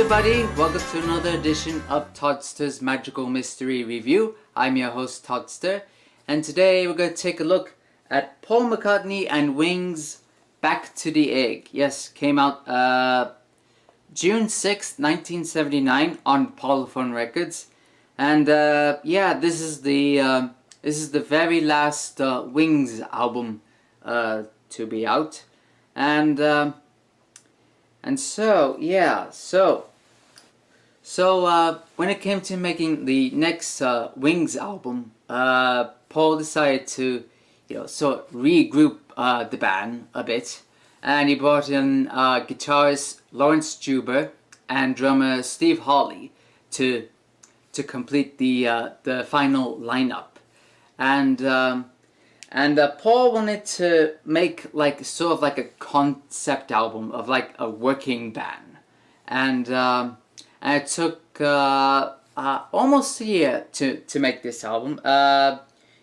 everybody, welcome to another edition of Toddster's Magical Mystery Review. I'm your host Toddster, and today we're going to take a look at Paul McCartney and Wings' Back to the Egg. Yes, came out June 6th, 1979 on Parlophone Records. And yeah, this is the very last Wings album to be out. And so yeah, so when it came to making the next Wings album, Paul decided to, sort of regroup the band a bit, and he brought in guitarist Lawrence Juber and drummer Steve Hawley to complete the final lineup. And Paul wanted to make sort of a concept album of a working band, and it took almost a year to make this album.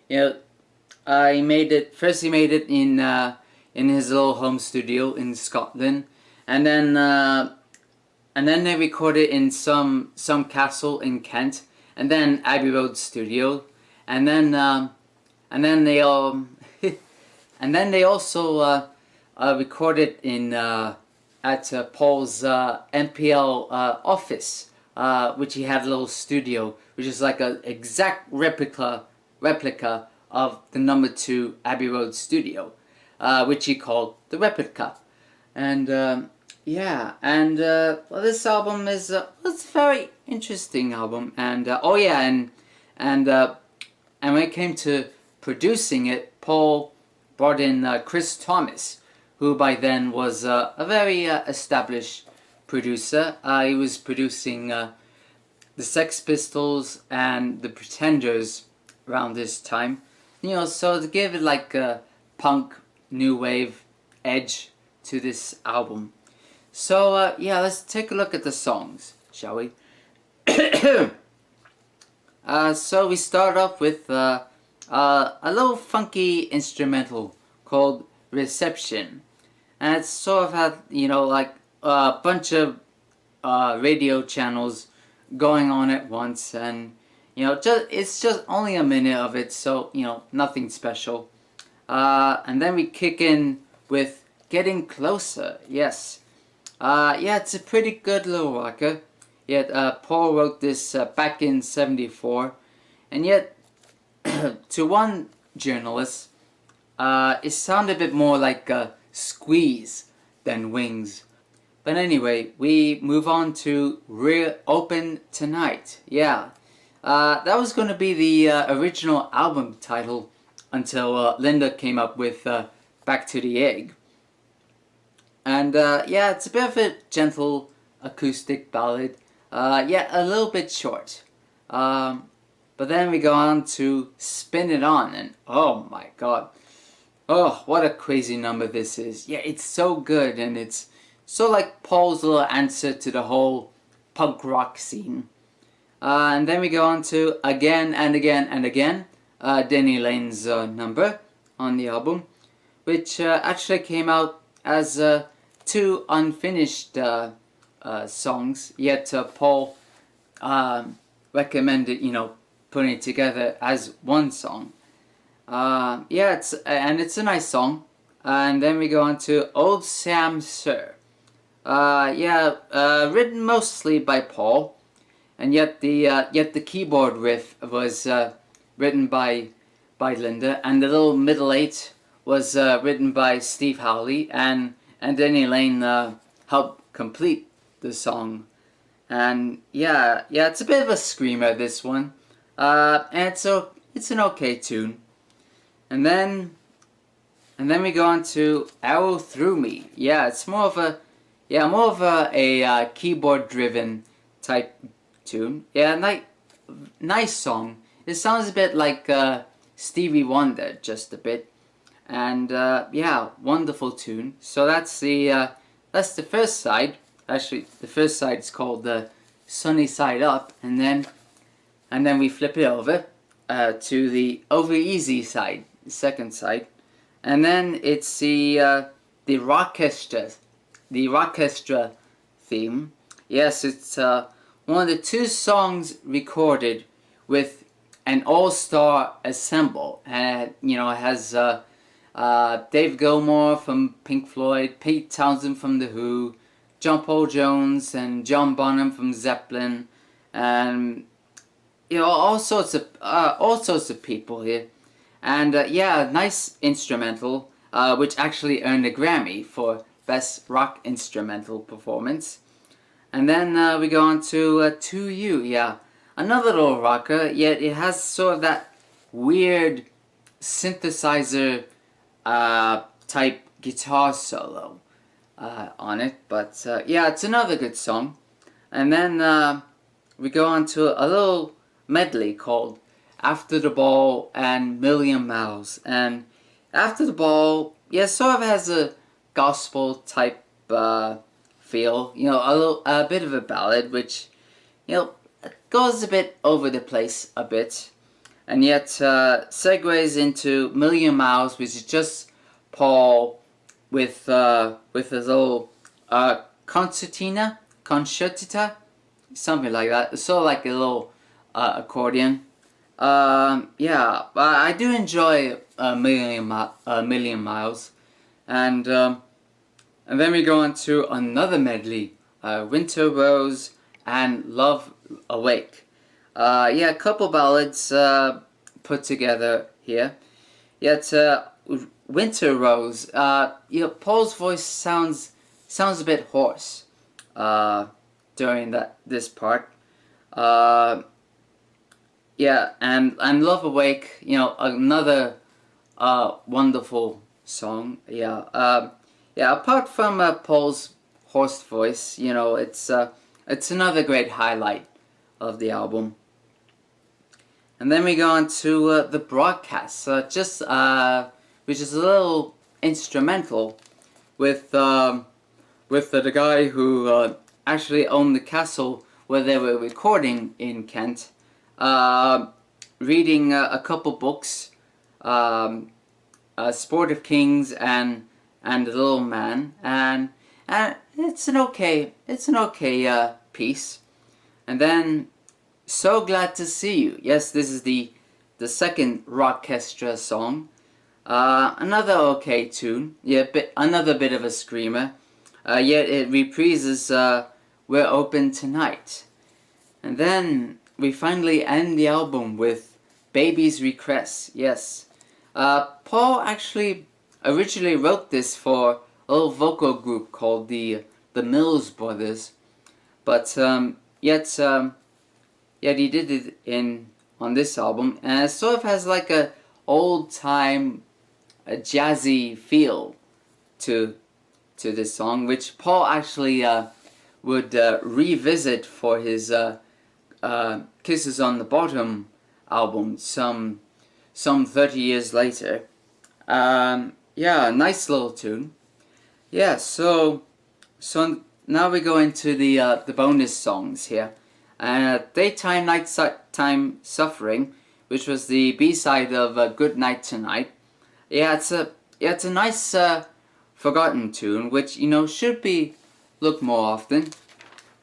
He made it in his little home studio in Scotland, and then they recorded in some castle in Kent, and then Abbey Road Studio, and then they also recorded in at Paul's MPL office, which he had a little studio, which is like an exact replica of the number 2 Abbey Road Studio, which he called the Replica. And yeah, and well, this album is it's a very interesting album. And and when it came to producing it, Paul brought in Chris Thomas, who by then was a very established producer. He was producing the Sex Pistols and the Pretenders around this time. So to give it a punk new wave edge to this album. So yeah, let's take a look at the songs, shall we? So we start off with a little funky instrumental called Reception, and it's sort of had a bunch of radio channels going on at once, and it's just only a minute of it, so nothing special. And then we kick in with Getting Closer. Yes, yeah, it's a pretty good little rocker. Yet Paul wrote this back in '74, and yet to one journalist, it sounded a bit more like Squeeze than Wings. But anyway, we move on to Reopen Tonight. Yeah, that was going to be the original album title until Linda came up with Back to the Egg. And yeah, it's a bit of a gentle acoustic ballad. Yeah, a little bit short. But then we go on to Spin It On, and oh my god. Oh, what a crazy number this is. Yeah, it's so good, and it's so like Paul's little answer to the whole punk rock scene. And then we go on to Again and Again and Again, Denny Lane's number on the album, which actually came out as 2 unfinished songs, yet Paul recommended, putting it together as one song. Yeah, it's a nice song. And then we go on to Old Sam Sir. Yeah, written mostly by Paul, and yet the keyboard riff was written by Linda, and the little middle 8 was written by Steve Howley, and Denny Lane helped complete the song. And yeah, it's a bit of a screamer, this one, and it's an okay tune. And then we go on to Arrow Through Me. Yeah, it's more of a keyboard driven type tune. Yeah, nice song. It sounds a bit like Stevie Wonder, just a bit. And yeah, wonderful tune. So that's the first side. Actually, the first side is called the Sunny Side Up, and then we flip it over to the Over Easy side, the second side, and then it's the Rockestra theme, Yes, it's one of the two songs recorded with an all-star ensemble, and it has Dave Gilmour from Pink Floyd, Pete Townsend from The Who, John Paul Jones, and John Bonham from Zeppelin, and all sorts of people here. And yeah, nice instrumental, which actually earned a Grammy for Best Rock Instrumental Performance. And then we go on To You, yeah. Another little rocker, yet it has sort of that weird synthesizer type guitar solo on it. But yeah, it's another good song. And then we go on to a little medley called After the Ball and Million Miles. And After the Ball, yeah, sort of has a gospel type feel, a bit of a ballad, which, goes a bit over the place a bit, and yet segues into Million Miles, which is just Paul with his little concertina, something like that. It's sort of like a little accordion. Yeah, I do enjoy Million Miles, and then we go on to another medley, Winter Rose and Love Awake. Yeah, a couple ballads put together here. Yet Winter Rose, Paul's voice sounds a bit hoarse during this part. Yeah, and Love Awake, another wonderful song. Yeah. Yeah, apart from Paul's hoarse voice, it's another great highlight of the album. And then we go on to the broadcast, which is a little instrumental with the guy who actually owned the castle where they were recording in Kent, reading a couple books, Sport of Kings and The Little Man, and it's an okay piece. And then So Glad to See You. Yes, this is the second Rockestra song. Another okay tune. Yeah, another bit of a screamer. Yet it reprises We're Open Tonight. And then we finally end the album with Baby's Request. Yes. Paul actually originally wrote this for a little vocal group called the Mills Brothers, but yet he did it on this album, and it sort of has like a old time, a jazzy feel to this song, which Paul actually would revisit for his Kisses on the Bottom album some 30 years later. Yeah, nice little tune. Yeah, so now we go into the bonus songs here. Daytime, Nighttime Suffering, which was the B-side of Good Night Tonight. Yeah, it's a nice forgotten tune, which should be looked more often.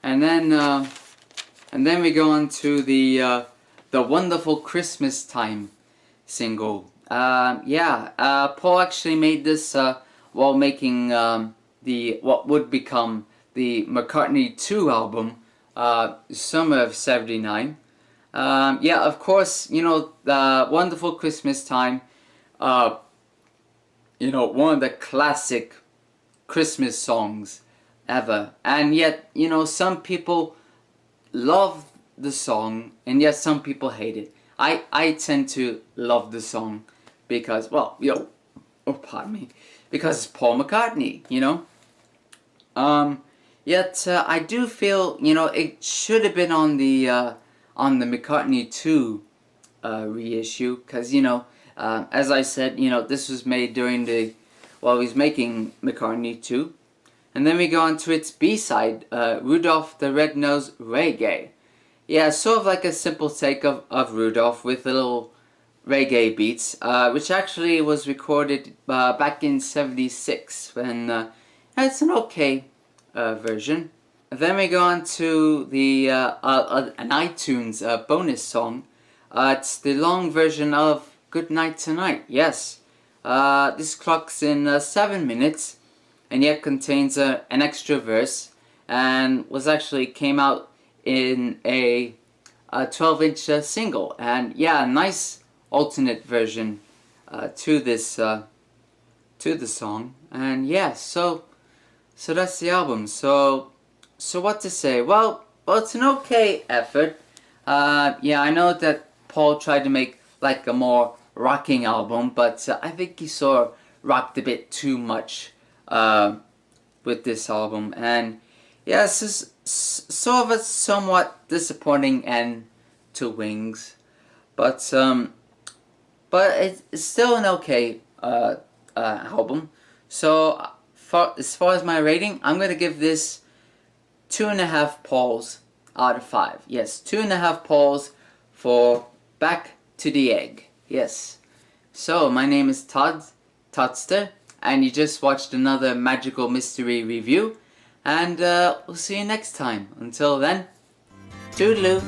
And then we go on to the Wonderful Christmas Time single. Paul actually made this while making what would become the McCartney 2 album, summer of '79. Yeah, of course, the Wonderful Christmas Time, one of the classic Christmas songs ever. And yet, some people love the song, and yet some people hate it. I tend to love the song because, pardon me, because it's Paul McCartney, Yet I do feel, it should have been on the McCartney 2 reissue, because, as I said, this was made during while he was making McCartney 2. And then we go on to its B-side, Rudolph the Red-Nosed Reggae. Yeah, sort of like a simple take of Rudolph with a little reggae beats, which actually was recorded back in '76, when it's an okay version. then we go on to the an iTunes bonus song. It's the long version of Good Night Tonight. Yes, this clocks in 7 minutes, and yet contains an extra verse, and was actually came out in a 12-inch single. And yeah, a nice alternate version to this to the song. And yeah, so that's the album. So what to say? Well, it's an okay effort. Yeah, I know that Paul tried to make like a more rocking album, but I think he sort of rocked a bit too much with this album. And yeah, this is sort of a somewhat disappointing end to Wings, but it's still an okay album. So as far as my rating, I'm gonna give this 2.5 Pauls out of 5. Yes, 2.5 Pauls for Back to the Egg. Yes. So my name is Toddster, and you just watched another magical mystery review, and we'll see you next time. Until then, toodaloo.